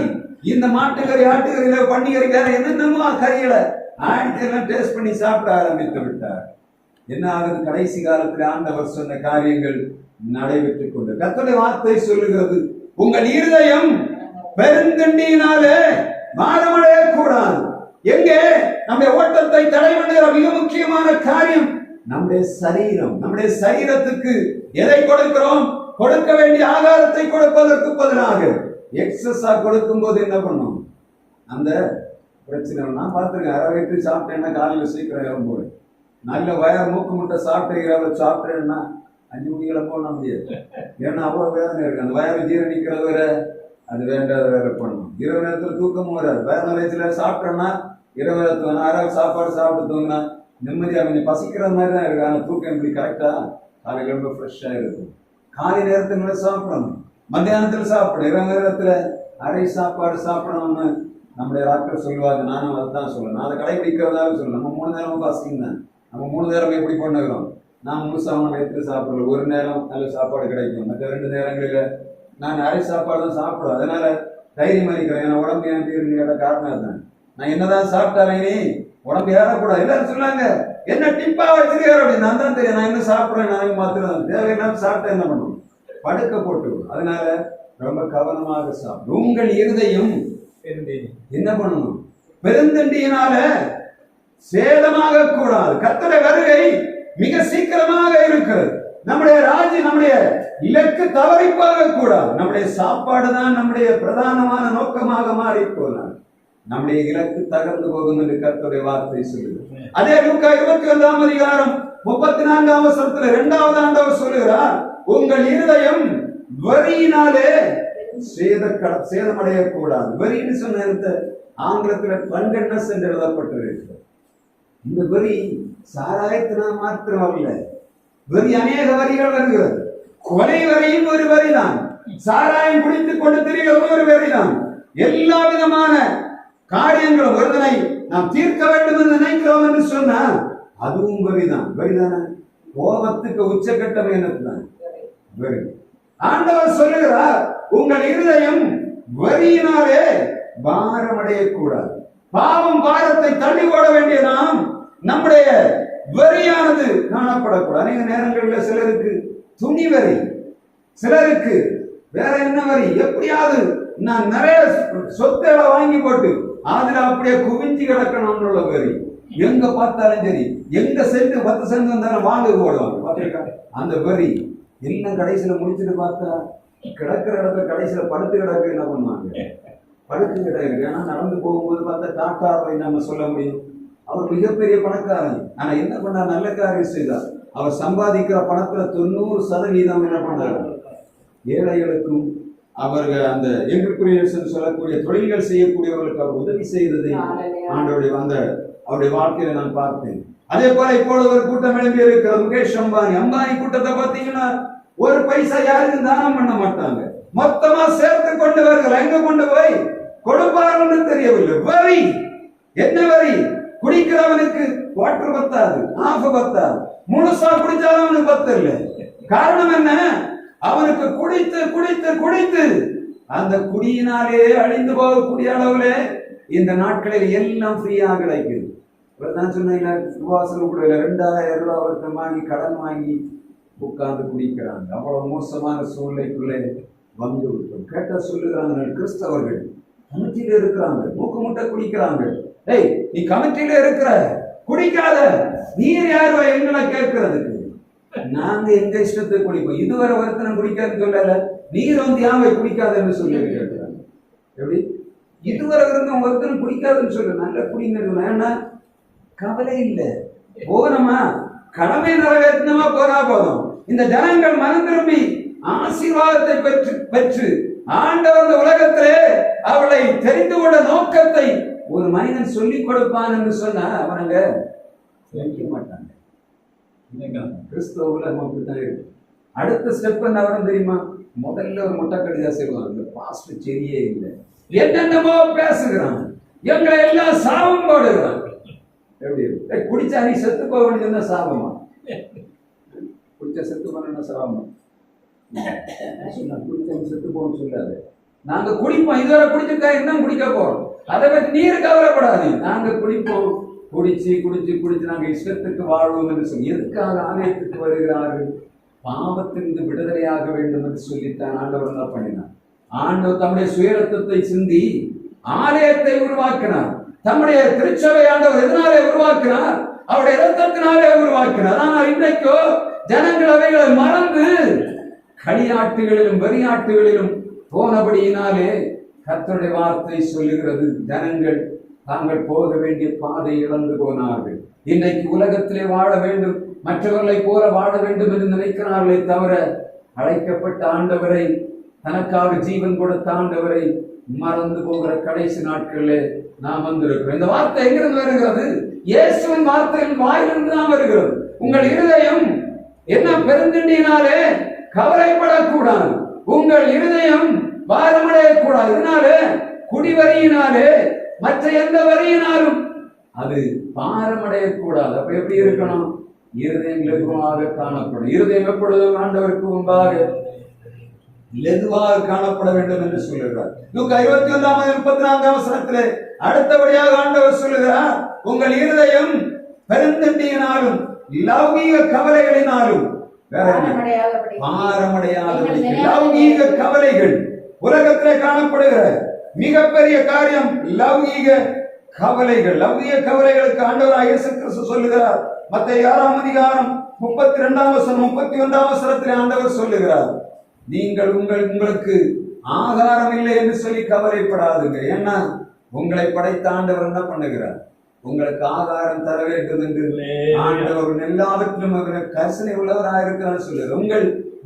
இந்த மாட்டுக்கறி, ஆட்டுக்கறியில, பன்னிக்கறிக்கார என்னென்னமோ கறிகளை ஆடித்தெல்லாம் டேஸ்ட் பண்ணி சாப்பிட ஆரம்பித்து விட்டார். என்ன ஆகுது, கடைசி காலத்தில் ஆண்டவர் சொன்ன காரியங்கள் நடைபெற்றுக் கொண்டு கர்த்தருடைய வார்த்தை சொல்லுகிறது, உங்கள் இருதயம் பெருந்தண்டியினாலே மாறமடைய கூடாது. எங்கே நம்முடைய ஓட்டத்தை தடை பண்ணுகிற மிக முக்கியமான காரியம் நம்முடைய சரீரம். நம்முடைய சரீரத்துக்கு எதை கொடுக்கிறோம், கொடுக்க வேண்டிய ஆகாரத்தை கொடுப்பதற்கு பதிலாக எக்ஸஸா கொடுக்கும் போது என்ன பண்ணும், அந்த பிரச்சனை. நான் பார்த்துருக்கேன், அரை வயிற்று சாப்பிட்டேன்னா காலையில் சீக்கிரம் இறங்குவேன். நல்ல வயர் மூக்கு முட்டை சாப்பிட்டு சாப்பிட்டேன்னா 5 மணிக்கு போன முடியாது. ஏன்னா அவ்வளோ வேதனை இருக்கு. அந்த வயர் ஜீரணிக்கிறது வேற, அது வேண்டாத வேற பண்ணணும். இரவு நேரத்தில் தூக்கமும் வராது. வயர் நிலையத்துல சாப்பிட்டோம்னா இரவு நேரத்தில் ஆறாவது சாப்பாடு சாப்பிட்டு தூங்கினா நிம்மதியாக கொஞ்சம் பசிக்கிற மாதிரி தான் இருக்கு. ஆனால் தூக்கம் எப்படி கரெக்டா காலையில் ரொம்ப ஃப்ரெஷ்ஷாக இருக்கும். காலை நேரத்துல சாப்பிடணும், மத்தியானத்தில் சாப்பிடணும், இரவு நேரத்துல அரை சாப்பாடு சாப்பிடணும்னு நம்முடைய டாக்டர் சொல்லுவாங்க. நானும் அதுதான் சொல்லுவேன், நான் அதை கடைபிடிக்கிறதாக சொல்லுவேன். நம்ம 3 நேரமும் ஃபாஸ்டிங் தான். நம்ம 3 நேரம் எப்படி பண்ணுகிறோம், நான் முழுசாக எடுத்து சாப்பிடல. ஒரு நேரம் நல்ல சாப்பாடு கிடைக்கும், மற்ற 2 நேரங்களில் நான் அரை சாப்பாடு தான் சாப்பிடுவேன். அதனால தைரியமா இருக்கிறேன். ஏன்னா உடம்பு ஏன் காரணம் தான். நான் என்னதான் சாப்பிட்டாலே உடம்பு ஏறக்கூடாது. எல்லாரும் சொன்னாங்க, என்ன டிப்பா வச்சிருக்காரு அப்படின்னு. நான் தான் தெரியும், நான் என்ன சாப்பிடுறேன், நான் மாத்திரம் தேவையில்லாம சாப்பிட்டா என்ன பண்ணணும், படுக்க போட்டு. அதனால ரொம்ப கவனமாக சாப்பிடும். உங்கள் இருதயம் என்ன பண்ணணும், பெருந்தண்டியினால சேதமாக கூடாது. கர்த்தருடைய வருகை மிக சீக்கிரமாக இருக்கிறது. நம்முடைய நம்முடைய இலக்கு தவறி போக கூடாது. நம்முடைய சாப்பாடு தான் நம்முடைய பிரதானமான நோக்கமாக மாறி போனார். நம்முடைய இலக்கு தகர்ந்து போகும் என்று கர்த்தருடைய வார்த்தை சொல்லுது. அதே லூக்கா 21ஆம் அதிகாரம் 34ஆம் வசனத்துல 2வது ஆண்டவர் சொல்லுகிறார், உங்கள் இருதயம் வரியினாலே சேதமடைய கூடாது. வரின்னு சொன்ன ஆங்கிலத்தில் பங்கன்னஸ் என்று எழுதப்பட்டிருக்கிறது. இந்த வரி சாராயத்தினால் மாத்திரம் அல்ல, வரி அநேக வரிகள் வருகிறது. கொலை வரியும் ஒரு வரிதான், சாராயம் குடித்துக் கொண்டு திரிகிறது ஒரு வரிதான். எல்லா விதமான காரியங்களும் ஒருதனை நாம் தீர்க்க வேண்டும் என்று நினைக்கிறோம் என்று சொன்னால் அதுவும் வரிதான். வரிதான கோபத்துக்கு உச்சகட்டம் என்னதுதான் வரி. ஆண்டவர் சொல்லுகிறார், உங்கள் இருதயம் வரியினாலே பாரமடையக்கூடாது. பாவம் பாரத்தை தள்ளி போட வேண்டிய நாம் நம்முடைய வரியானது காணப்படக்கூடாது. அநேக நேரங்களில் சிலருக்கு துணி வரி, சிலருக்கு வேற என்ன வரி, எப்படியாவது நான் நிறைய சொத்தை வாங்கி போட்டு அதுல அப்படியே குவிஞ்சு கிடக்கணும்னு உள்ள வரி. எங்க பார்த்தாலும் சரி, எங்க சென்ட் 10 சென்ட் வந்தாலும் வாங்க போடுவாங்க. அந்த வரி எல்லாம் கடைசியில முடிச்சுட்டு பார்த்தா கிடக்கிற இடத்துல கடைசியில படுத்து கிடக்கு என்ன பண்ணுவாங்க, படுத்து கிடக்கு. ஏன்னா நடந்து போகும்போது பார்த்தா டாக்டரை நம்ம சொல்ல முடியும், அவர் மிகப்பெரிய பணக்காரன். ஆனா என்ன பண்ணார், நல்ல காரியம் செய்தார். அவர் சம்பாதிக்கிற பணத்துல 90% என்ன பண்ணார், ஏழைகளுக்கும் அவர்கள் அந்த என்டர்பிரைனர்ஸ் சொல்லக்கூடிய தொழில்கள் செய்யக்கூடியவர்களுக்கு அவர் உதவி செய்ததை ஆண்டவருடைய அவருடைய வாழ்க்கையில நான் பார்த்தேன். அதே போல இப்பொழுது ஒரு கூட்டம் எழுப்பி இருக்கிற முகேஷ் அம்பானி கூட்டத்தை பார்த்தீங்கன்னா ஒரு பைசா யாருக்கும் தானம் பண்ண மாட்டாங்க, மொத்தமா சேர்த்து கொண்டு வருகிறார். எங்க கொண்டு போய் கொடுப்பார்கள் தெரியவில்லை. வரி என்ன வரி, குடிக்கிறவனுக்கு வாட்டர் பத்தாது, ஆஃப் பத்தாது, முழுசா குடிச்சாலும் அவனுக்கு பத்து இல்லை. காரணம் என்ன, அவனுக்கு குடித்து குடித்து குடித்து அந்த குடியினாலே அழிந்து போகக்கூடிய அளவுல இந்த நாட்களில் எல்லாம் ஃப்ரீயா கிடைக்குது. நான் சொன்னீங்க, சுவாசனம் கூட 2000 ரூபாய் ஒருத்தர் வாங்கி கடன் வாங்கி உட்கார்ந்து குடிக்கிறாங்க. அவ்வளவு மோசமான சூழ்நிலைக்குள்ளே வந்து விட்டோம். கேட்ட சொல்லுகிறாங்க, கிறிஸ்தவர்கள் கமிட்டியில இருக்கிறாங்க, மூக்கு முட்டை குடிக்கிறாங்க. ஏய், நீ கமிட்டியில இருக்கிற, குடிக்காத, நீர் யார் எங்களை கேட்கறதுக்கு? நாங்க எங்க இஷ்டத்தை குடிப்போம். இதுவரை ஒருத்தனம் குடிக்காதுன்னு சொல்லல, நீர் வந்து யாவை குடிக்காதுன்னு சொல்லி கேட்கிறாங்க. எப்படி இதுவரை இருந்த ஒருத்தனம் குடிக்காதுன்னு சொல்ல, நல்ல குடிங்க. ஏன்னா கவலை இல்லை, போனமா கடமை நிறைவேற்றினமா போனா போதும். இந்த ஜனங்கள் மனம் திரும்பி ஆசீர்வாதத்தை பெற்று ஆண்டவர் உலகத்திலே அவளை தெரிந்து கொண்ட நோக்கத்தை ஒரு மனிதன் சொல்லிக் கொடுப்பான் என்று சொன்னா அவனங்க கேட்க மாட்டாங்க. கிறிஸ்தவ உலகம் அப்படித்தான் இருக்கு. அடுத்த ஸ்டெப் என்ன வரும் தெரியுமா, முதல்ல ஒரு முட்டை கடிதா செய்வாங்க, இந்த பாஸ்டர் சரியே இல்லை, என்னென்னமோ பேசுகிறான், எங்களை எல்லாம் சாபம் போடுகிறான். எப்படி குடிச்சா நீ செத்து போக வேண்டியதுன்னா சாபமா, குடிச்சா செத்து போனா சாபமா, குடிச்சா செத்து போகணும்னு சொல்லாது. நாங்க குடிப்போம், இதுவரை குடிச்சிருக்கா, இன்னும் குடிக்க போறோம், அதை பற்றி நீரு கவலைப்படாது. நாங்க குடிப்போம், குடிச்சு குடிச்சு குடிச்சு நாங்க இஷ்டத்துக்கு வாழ்வோம் என்று சொல்லி எதுக்காக ஆலயத்துக்கு வருகிறார்கள், பாவத்திலிருந்து விடுதலையாக வேண்டும் என்று சொல்லித்தான் ஆண்டவர் என்ன பண்ணினார். ஆண்டவர் தம்முடைய சுயரத்தத்தை சிந்தி ஆலயத்தை உருவாக்கினார். தம்முடைய திருச்சபை ஆண்டவர் எதனாலே உருவாக்கினார், அவருடைய இரத்தத்தினாலே உருவாக்கினார். ஆனால் இன்றைக்கோ ஜனங்கள் அவைகளை மறந்து களியாட்டுகளிலும் வெறியாட்டுகளிலும் போனபடியினாலே கர்த்தருடைய வார்த்தை சொல்லுகிறது, ஜனங்கள் தாங்கள் போக வேண்டிய பாதை இழந்து போனார்கள். இன்றைக்கு உலகத்திலே வாழ வேண்டும், மற்றவர்களை போல வாழ வேண்டும் என்று நினைக்கிறார்களே தவிர அழைக்கப்பட்ட ஆண்டவரை, தனக்காக ஜீவன் கொடுத்த ஆண்டவரை மறந்து போகிற கடைசி நாட்களிலே நாம் வந்திருக்கிறோம். இந்த வார்த்தை எங்கிருந்து வருகிறது, இயேசுவின் வார்த்தையின் வாயிலிருந்து தான் வருகிறது. உங்கள் இருதயம் என்ன பெருந்திண்டியினாலே கவலைப்படக்கூடாது, உங்கள் இருதயம் பாரமடையக்கூடாது. இதனாலே குடிவரியினாலே மற்ற எந்த வரியினாலும் அது பாரமடையக்கூடாது. அப்ப எப்படி இருக்கணும், இருதயம் லகுவாக காணப்படும். இருதயம் எப்பொழுதும் ஆண்டவருக்கு முன்பாக லெதுவாக காணப்பட வேண்டும் என்று சொல்லுகிறார். லூக்கா 21:34 அடுத்தபடியாக ஆண்டவர் சொல்லுகிறார், உங்கள் இருதயம் பெருந்தண்டியினாலும் லௌகீக கவலைகளினாலும் பாரமடையாதபடி. லௌகீக கவலைகள் உலகத்திலே காணப்படுகிற மிகப்பெரிய காரியம் லௌகீக கவலைகள். லௌகீக கவலைகளுக்கு ஆண்டவர் இயேசு கிறிஸ்து சொல்லுகிறார். மத்தேயு 6:32-32 ஆண்டவர் சொல்லுகிறார், நீங்கள் உங்களுக்கு ஆகாரம் இல்லை என்று சொல்லி கவலைப்படாதுங்க. ஏன்னா உங்களை படைத்த ஆண்டவர் என்ன பண்ணுகிறார், உங்களுக்கு ஆகாரம் தர வேண்டும் என்று ஆண்டவர் எல்லாவற்றிலும் கரிசனை உள்ளவராக இருக்கிறார் சொல்லுகிறார். உங்கள்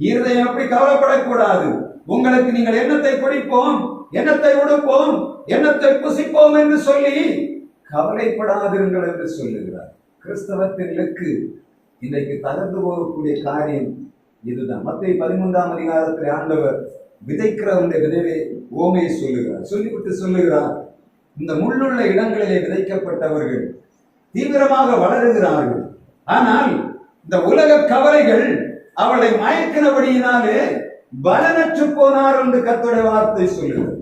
இருதயம் எப்படி கவலைப்படக்கூடாது, உங்களுக்கு நீங்கள் எண்ணத்தை குடிப்போம், எண்ணத்தை உடுப்போம், எண்ணத்தை புசிப்போம் என்று சொல்லி கவலைப்படாதிருங்கள் என்று சொல்லுகிறார். கிறிஸ்தவத்தின் இலக்கு இன்றைக்கு தகர்ந்து போகக்கூடிய காரியம் இதுதான். மத்தேயு 13 ஆண்டவர் விதைக்கிறவனுடைய விதைவை ஓமையை சொல்லுகிறார். சொல்லிவிட்டு சொல்லுகிறார், இந்த முள்ளுள்ள இடங்களிலே விதைக்கப்பட்டவர்கள் தீவிரமாக வளருகிறார்கள். ஆனால் இந்த உலக கவலைகள் அவளை மயக்கினபடியினாலே பலனற்று போனார் என்று கர்த்தருடைய வார்த்தை சொல்லுகிறது.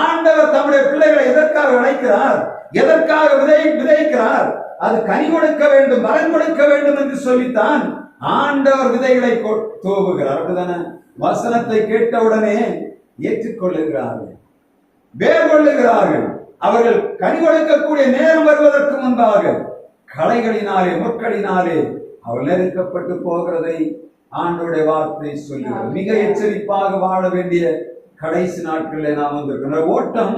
ஆண்டவர் தம்முடைய பிள்ளைகளை எதற்காக அழைக்கிறார், எதற்காக விதைக்கிறார், அது கனி கொடுக்க வேண்டும், பலன் கொடுக்க வேண்டும் என்று சொல்லித்தான் ஆண்டவர் விதைகளை தூவுகிறார். அப்படிதானே? வசனத்தை கேட்டவுடனே ஏற்றுக்கொள்ளுகிறார்கள், வேர் கொள்ளுகிறார்கள். அவர்கள் கனி கொடுக்கக்கூடிய நேரம் வருவதற்கு முன்பாக களைகளினாலே முற்களினாலே அவர்கள் நெருக்கப்பட்டு போகிறதை ஆண்டவருடைய வார்த்தை சொல்லுகிறது. மிக எச்சரிப்பாக வாழ வேண்டிய கடைசி நாட்களில் நாம் வந்திருக்கிறோம். ஓட்டம்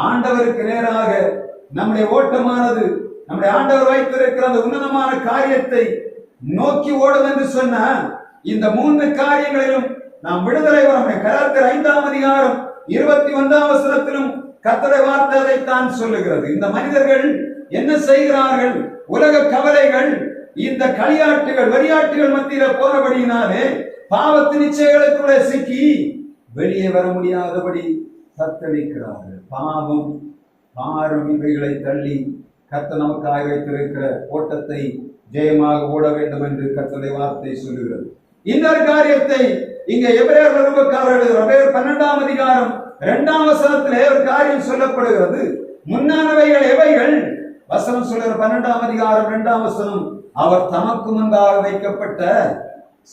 ஆண்டவருக்கு நேராக நம்முடைய ஓட்டமானது நம்முடைய ஆண்டவர் வைத்திருக்கிற அந்த உன்னதமான காரியத்தை நோக்கி ஓடும் என்று சொன்ன இந்த 3 காரியங்களிலும் நாம் விடுதலை வர கலாத்தியர் 5:21 கர்த்தருடைய வார்த்தை அதைத்தான் சொல்லுகிறது. இந்த மனிதர்கள் என்ன செய்கிறார்கள், உலக கவலைகள், இந்த களியாட்டுகள் வெறியாட்டுகள் மத்தியில போனபடியினாலே பாவத்தின் நிச்சயங்களுக்குள்ளே சிக்கி வெளியே வர முடியாதபடி தத்தளிக்கிறார்கள். பாவம் பாரும் இவைகளை தள்ளி கர்த்தர் நமக்காக வைத்திருக்கிற ஓட்டத்தை ஜெயமாக ஓட வேண்டும் என்று கர்த்தருடைய வார்த்தை சொல்லுகிறது. இன்னொரு காரியத்தை இங்கே எபிரேயர் நிருபக்காரர் 12 ஒரு காரியம் சொல்லப்படுகிறது. முன்னானவைகள் எவைகள்? வசனம் சொல்லுகிற 12 அவர் தமக்கு முன்பாக வைக்கப்பட்ட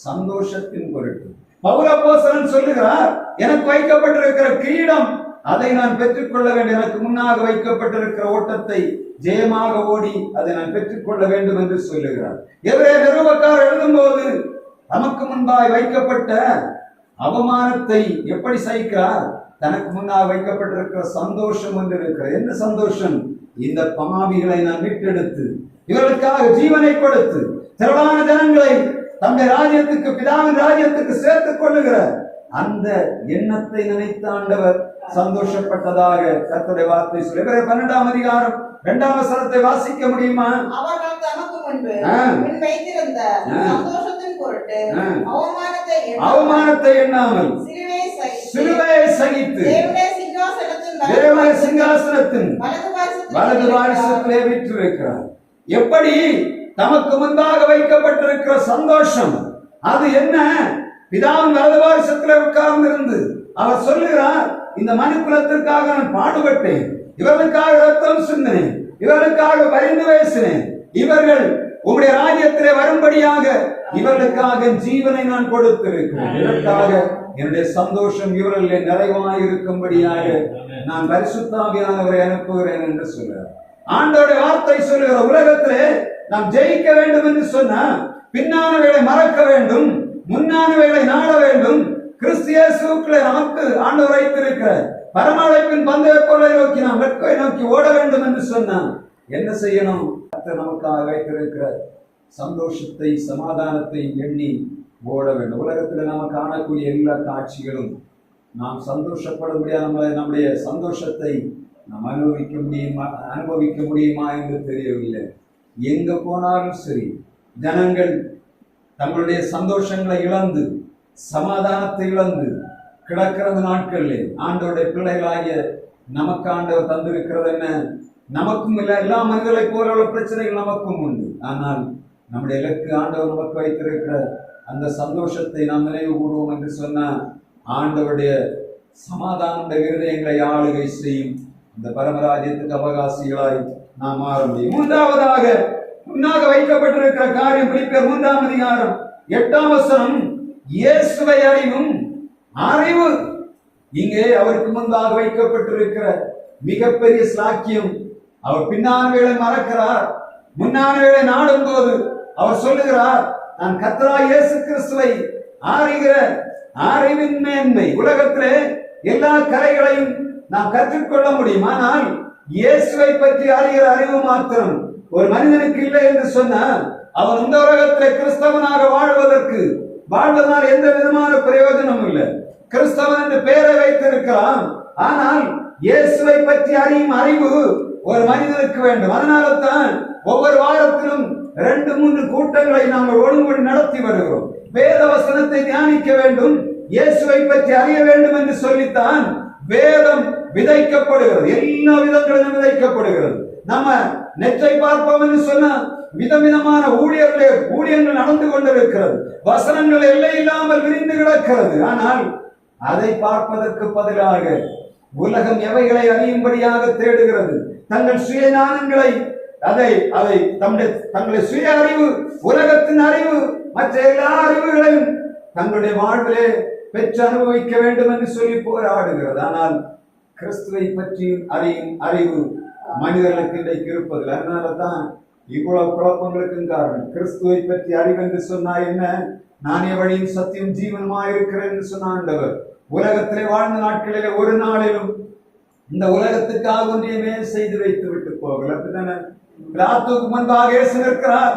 சந்தோஷத்தின் பொருட்டு. பவுல் அப்போஸ்தலன் சொல்லுகிறார், எனக்கு வைக்கப்பட்டிருக்கிற கிரீடம் அதை நான் பெற்றுக்கொள்ள வேண்டும், எனக்கு முன்னாக வைக்கப்பட்டிருக்கிற ஓட்டத்தை ஜெயமாக ஓடி அதை நான் பெற்றுக்கொள்ள வேண்டும் என்று சொல்லுகிறார். எபிரேயர் நிருபக்காரர் எழுதும்போது தமக்கு முன்பாக வைக்கப்பட்ட அவமானத்தை எப்படி சகிக்கிறார்? தனக்கு முன்னால் வைக்கப்பட்டிருக்கிற சந்தோஷம் என்று இருக்கிறது. என்ன சந்தோஷம்? இந்த பாவிகளை நான் மீட்டெடுத்து இவர்களுக்காக ஜீவனை கொடுத்து திரளான ஜனங்களை தம்முடைய ராஜ்யத்துக்கு, பிதாவின் ராஜ்யத்துக்கு சேர்த்துக் கொள்ளுகிற அந்த எண்ணத்தை நினைத்த ஆண்டவர் சந்தோஷப்பட்டதாக கர்த்தருடைய வார்த்தை சொல்லி 12 வாசிக்க முடியுமா? அவர்கள் தமக்கு முன்பு வைத்திருந்த சந்தோஷத்தின் பொருட்டு அவமானத்தை எண்ணாமல் சிலுவையை சகித்து தேவனுடைய சிங்காசனத்தின் வலது பாரிசத்திலே வீற்றிருக்கிறார். எப்படி? தமக்கு முன்பாக வைக்கப்பட்டிருக்கிற சந்தோஷம் அது என்ன? பிதாவின் வலது பாரிசத்திலே உட்கார்ந்திருந்து அவர் சொல்லுகிறார், இந்த மனுக்குலத்திற்காக நான் பாடுபட்டேன், இவர்களுக்காக ரத்தம் சிந்தினேன், இவர்களுக்காக பரிந்து பேசினேன், இவர்கள் உங்களுடைய ராஜ்யத்திலே வரும்படியாக இவர்களுக்காக ஜீவனை நான் கொடுத்திருக்கிறேன், இதற்காக என்னுடைய சந்தோஷம் இவர்களிலே நிறைவாய் இருக்கும்படியாக நான் பரிசுத்த ஆவியானவரை அனுப்புகிறேன் என்று சொல்றார். ஆண்டவருடைய வார்த்தை சொல்லுகிற உலகத்திலே நாம் ஜெயிக்க வேண்டும் என்று சொன்னா பின்னானவைகளை மறக்க வேண்டும், முன்னானவைகளை நாட வேண்டும். கிறிஸ்து இயேசுவுக்குள்ளே நமக்கு ஆண்டவர் வைத்திருக்கிற பரமழைப்பின் பந்தய பொருளை நோக்கி நாம் வெட்கை நோக்கி ஓட வேண்டும் என்று சொன்னான். என்ன செய்யணும்? நமக்காக வைத்திருக்கிற சந்தோஷத்தை, சமாதானத்தை எண்ணி ஓட வேண்டும். உலகத்தில் நாம் காணக்கூடிய எல்லா காட்சிகளும் நாம் சந்தோஷப்பட முடியாத நம்முடைய சந்தோஷத்தை நாம் அனுபவிக்க முடியுமா என்று தெரியவில்லை. எங்க போனாலும் சரி, ஜனங்கள் தங்களுடைய சந்தோஷங்களை இழந்து, சமாதானத்தை இழந்து கிடக்கிற நாட்களிலே ஆண்டவருடைய பிள்ளைகளாகிய நமக்கு ஆண்டவர் தந்திருக்கிறது என்ன? நமக்கும் இல்லை, எல்லா மனிதர்களை போல உள்ள பிரச்சனைகள் நமக்கும் உண்டு. ஆனால் நம்முடைய இலக்கு ஆண்டவர் நமக்கு வைத்திருக்கிற அந்த சந்தோஷத்தை நாம் நினைவு கூறுவோம் என்று சொன்னால் ஆண்டவருடைய சமாதான இருதயங்களை ஆளுகை செய்யும் இந்த பரமராஜ்யத்துக்கு அவகாசிகளாய் நாம் மாற முடியும். மூன்றாவதாக முன்னாக வைக்கப்பட்டிருக்கிற காரியம் பிலிப்பியர் 3ஆம் அதிகாரம் 8ஆம் வசனம், இயேசுவை அறிவும் அறிவு. இங்கே அவருக்கு முன்பாக வைக்கப்பட்டிருக்கிற மிகப்பெரிய ஸ்லாக்கியம். அவர் பின்னானவைகளை மறக்கிறார், முன்னானவைகளை நாடும் போது அவர் சொல்லுகிறார், நான் கர்த்தராகிய இயேசு கிறிஸ்துவை அறிகிற அறிவின் மேன்மை. உலகத்திலே எல்லா கலைகளையும் நாம் கற்றுக்கொள்ள முடியும், ஆனால் இயேசுவை பற்றி அறிகிற அறிவு மாத்திரம் ஒரு மனிதனுக்கு இல்லை என்று சொன்னால் அவன் இந்த உலகத்திலே கிறிஸ்தவனாக வாழ்வதனால் எந்த விதமான பிரயோஜனமும் இல்லை. கிறிஸ்தவன் என்று பெயரை வைத்திருக்கலாம், ஆனால் இயேசுவை பற்றி அறியும் அறிவு ஒரு மனிதனுக்கு வேண்டும். அதனால தான் ஒவ்வொரு வாரத்திலும் 2-3 கூட்டங்களை நாங்கள் ஒழுங்குபடி நடத்தி வருகிறோம். வேத வசனத்தை தியானிக்க வேண்டும், இயேசுவை பற்றி அறிய வேண்டும் என்று சொல்லித்தான் வேதம் விதைக்கப்படுகிறது. எல்லா விதங்களிலும் விதைக்கப்படுகிறது. நம்ம நெற்றை பார்ப்போம் என்று சொன்னா விதவிதமான ஊழியங்கள் நடந்து கொண்டிருக்கிறது. வசனங்கள் எல்லை இல்லாமல் விரிந்து கிடக்கிறது. ஆனால் அதை பார்ப்பதற்கு பதிலாக உலகம் எவைகளை அறியும்படியாக தேடுகிறது. தங்கள் சுய ஞானங்களை அதை தங்களுடைய சுய அறிவு, உலகத்தின் அறிவு, மற்ற எல்லா அறிவுகளையும் தங்களுடைய வாழ்விலே பெற்று அனுபவிக்க வேண்டும் என்று சொல்லி போராடுகிறது. ஆனால் கிறிஸ்துவை பற்றி அறியும் அறிவு மனிதர்களுக்கு இன்றைக்கு இருப்பதில்லை. அதனால தான் இவ்வளவு குழப்பங்களுக்கும் காரணம். கிறிஸ்துவை பற்றி அறிவு என்று சொன்னா என்ன? நானே வழியும் சத்தியம் ஜீவனுமாய் இருக்கிறேன் என்று சொன்ன ஆண்டவர் உலகத்திலே வாழ்ந்த நாட்களிலே ஒரு நாளிலும் இந்த உலகத்துக்காக ஒன்றையுமே செய்து வைத்து விட்டு போகல. அப்படித்தானே? பிலாத்துக்கு முன்பாக இயேசு நிற்கிறார்.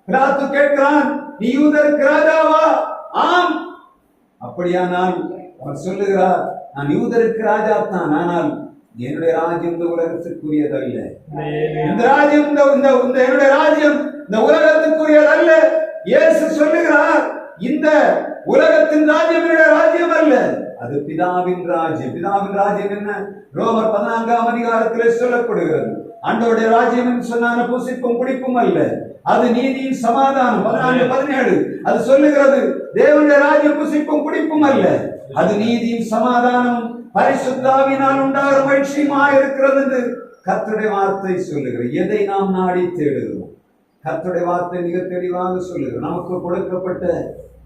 பிலாத்து கேட்கிறான், நீ யூதருக்கு ராஜாவா? ஆம். அப்படியானால் அவர் சொல்லுகிறார், நான் யூதருக்கு ராஜா தான், ஆனால் என்னுடைய ராஜ்யம் இந்த உலகத்துக்குரியதல்ல. இந்த ராஜ்யம் என்னுடைய ராஜ்யம் இந்த உலகத்துக்குரியதல்ல. இயேசு சொல்லுகிறார், இந்த உலகத்தின் ராஜ்யம் என்னுடைய ராஜ்யம் அல்ல, அது பிதாவின் ராஜ்யம். பிதாவின் ராஜ்யம் என்ன? ரோமர் 14ஆம் அதிகாரத்திலே சொல்லப்படுகிறது. ஆண்டவருடைய ராஜ்யம் என்று சொன்னான புசிப்பும் குடிப்பும் அல்ல, அது நீதியின் சமாதானம். 14-17 அது சொல்லுகிறது, தேவனுடைய ராஜ்யம் புசிப்பும் குடிப்பும் அல்ல, அது நீதியின் சமாதானம் பரிசுத்த ஆவியினால் உண்டாகிற மகிழ்ச்சியுமாய் இருக்கிறது என்று கர்த்தருடைய வார்த்தை சொல்லுகிறது. எதை நாம் நாடி தேடுகிறோம்? கர்த்தருடைய வார்த்தை மிக தெளிவாக சொல்லுகிறது. நமக்கு கொடுக்கப்பட்ட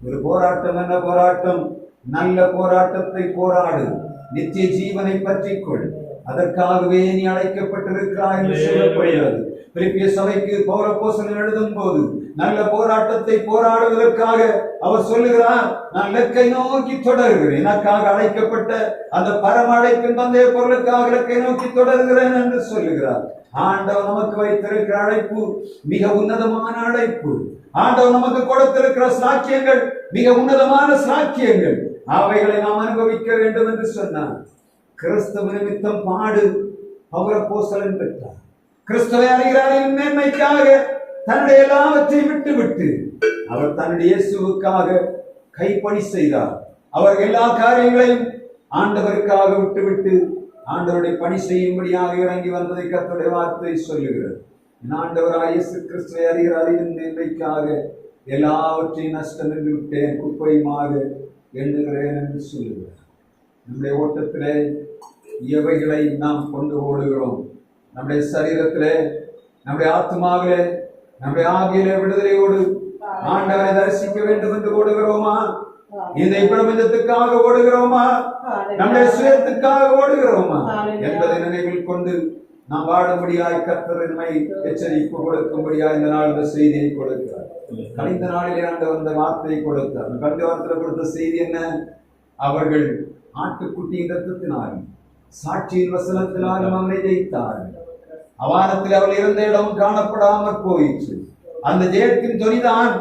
ஒரு போராட்டம் என்ன போராட்டம்? நல்ல போராட்டத்தை போராடு, நித்திய ஜீவனை பற்றிக்கொள், அதற்காகவே நீ அழைக்கப்பட்டிருக்கிறாய் என்று சொல்லப்படுகிறது. பிலிப்பிய சபைக்கு பவுல் அப்போஸ்தலன் எழுதும் போது நல்ல போராட்டத்தை போராடுவதற்காக அவர் சொல்லுகிறார், நான் இலக்கை நோக்கி தொடர்கிறேன், எனக்காக அழைக்கப்பட்ட அந்த பரம அழைப்பின் பந்தய பொருளுக்காக இலக்கை நோக்கி தொடர்கிறேன் என்று சொல்லுகிறார். ஆண்டவர் நமக்கு வைத்திருக்கிற அழைப்பு மிக உன்னதமான அழைப்பு. ஆண்டவர் நமக்கு கொடுத்திருக்கிற சாக்கியங்கள் மிக உன்னதமான சாக்கியங்கள். அவைகளை நாம் அனுபவிக்க வேண்டும் என்று சொன்னார். கிறிஸ்தவ நிமித்தம் பாடு பவுல் அப்போஸ்தலன் பெற்றார். கிறிஸ்துவை அறிகிறாரின் மேன்மைக்காக தன்னுடைய எல்லாவற்றையும் விட்டு அவர் தன்னுடைய இயேசுவுக்காக கைப்பணி செய்தார். அவர் எல்லா காரியங்களையும் ஆண்டவருக்காக விட்டு ஆண்டவருடைய பணி செய்யும்படியாக இறங்கி வந்ததை கர்த்தருடைய வார்த்தை சொல்லுகிறது. ஆண்டவராய் இயேசு கிறிஸ்துவை அறிகிறாரின் மேன்மைக்காக எல்லாவற்றையும் நஷ்டம் என்று விட்டேன், குப்பையுமாக எண்ணுகிறேன் என்று சொல்லுகிறார். நம்முடைய ஓட்டத்திலே எவைகளை நாம் கொண்டு ஓடுகிறோம்? நம்முடைய சரீரத்திலே, நம்முடைய ஆத்மாவிலே, நம்முடைய ஆவியிலே விடுதலையோடு ஆண்டவரை தரிசிக்க வேண்டும் என்று ஓடுகிறோமா? இந்த பிரபஞ்சத்துக்காக ஓடுகிறோமா? நம்முடைய சுயத்துக்காக ஓடுகிறோமா என்பதை நினைவில் கொண்டு நாம் வாடும்படியாய் கர்த்தர் நம்மை எச்சரிப்பு கொடுக்கும்படியாய் இந்த நாள் இந்த செய்தியை கொடுக்கிறார். கழிந்த நாளிலே ஆண்டவர் அந்த வார்த்தையை கொடுத்தார். கழிந்த வாரத்தில் கொடுத்த செய்தி என்ன? அவர்கள் ஆட்டுக்குட்டியின் இரத்தத்தினாலும் சாட்சியின் வசனத்தினாலும் அவனை ஜெயித்தார்கள். அவானத்தில் அவள் இருந்த இடம் காணப்படாமற் போயிற்று. அந்த ஜெயத்தின் துணிதான்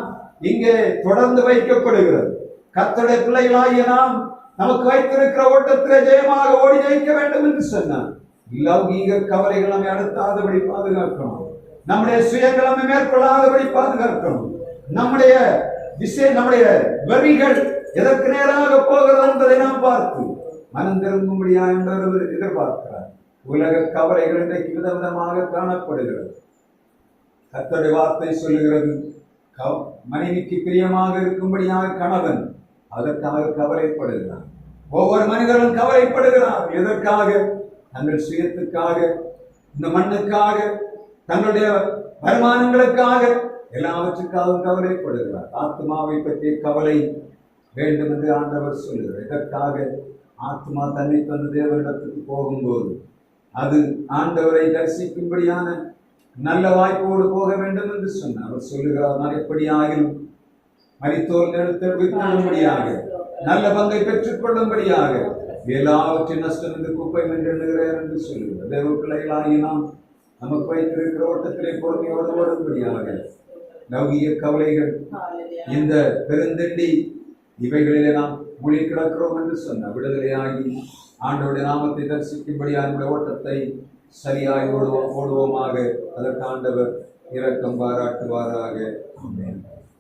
இங்கே தொடர்ந்து வைக்கப்படுகிறது. கர்த்தருடைய பிள்ளைகளாகிய நாம் நமக்கு வைத்திருக்கிற ஓட்டத்திலே ஜெயமாக ஓடி ஜெயிக்க வேண்டும் என்று சொன்னார். லௌகீக கவலைகள் நம்மை அடுத்தாதபடி பாதுகாக்கணும். நம்முடைய சுயங்களை மேற்கொள்ளாதபடி பாதுகாக்கணும். நம்முடைய வரிகள் எதற்கு நேராக போகிறது என்பதை நாம் பார்த்து மனம் திரும்பும்படியா என்பவர் எதிர்பார்க்கிறார். உலக கவலைகள் இன்றைக்கு விதவிதமாக காணப்படுகிறது. கர்த்தருடைய வார்த்தை சொல்லுகிறது, மனைவிக்கு பிரியமாக இருக்கும்படியாக கணவன் அதற்காக கவலைப்படுகிறான். ஒவ்வொரு மனிதரும் கவலைப்படுகிறார். எதற்காக? தங்கள் சுயத்துக்காக, இந்த மண்ணுக்காக, தங்களுடைய வருமானங்களுக்காக, எல்லாவற்றுக்காகவும் கவலைப்படுகிறார். ஆத்மாவை பற்றிய கவலை வேண்டும் என்று ஆண்டவர் சொல்லுகிறார். இதற்காக ஆத்மா தன்னை தந்து தேவனிடத்துக்கு போகும்போது அது ஆண்டவரை தரிசிக்கும்படியான நல்ல வாய்ப்போடு போக வேண்டும் என்று சொன்னார். அவர் சொல்லுகிறார், நான் எப்படியாகிலும் மரித்தோர் நிறுத்தப்படும்படியாக, நல்ல பங்கை பெற்றுக் கொள்ளும்படியாக எல்லாவற்றின் நஷ்டம் என்று குப்பை என்று எண்ணுகிறார் என்று சொல்லுகிறார். தேவ பிள்ளைகளாகி நாம் நமக்கு வைத்திருக்கிற ஓட்டத்திலே பொறுமையோடு ஓடும்படியாக லௌகிக கவலைகள், இந்த பெருந்தண்டி, இவைகளிலே நாம் மூழ்கி கிடக்கிறோம் என்று சொன்ன விடுதலையாகி ஆண்டவருடைய நாமத்தை தரிசிக்கும்படியாக நம்முடைய ஓட்டத்தை சரியாய் ஓடுவோமாக. அதற்கு ஆண்டவர் இரக்கம் பாராட்டுவாராக. ஆமென்.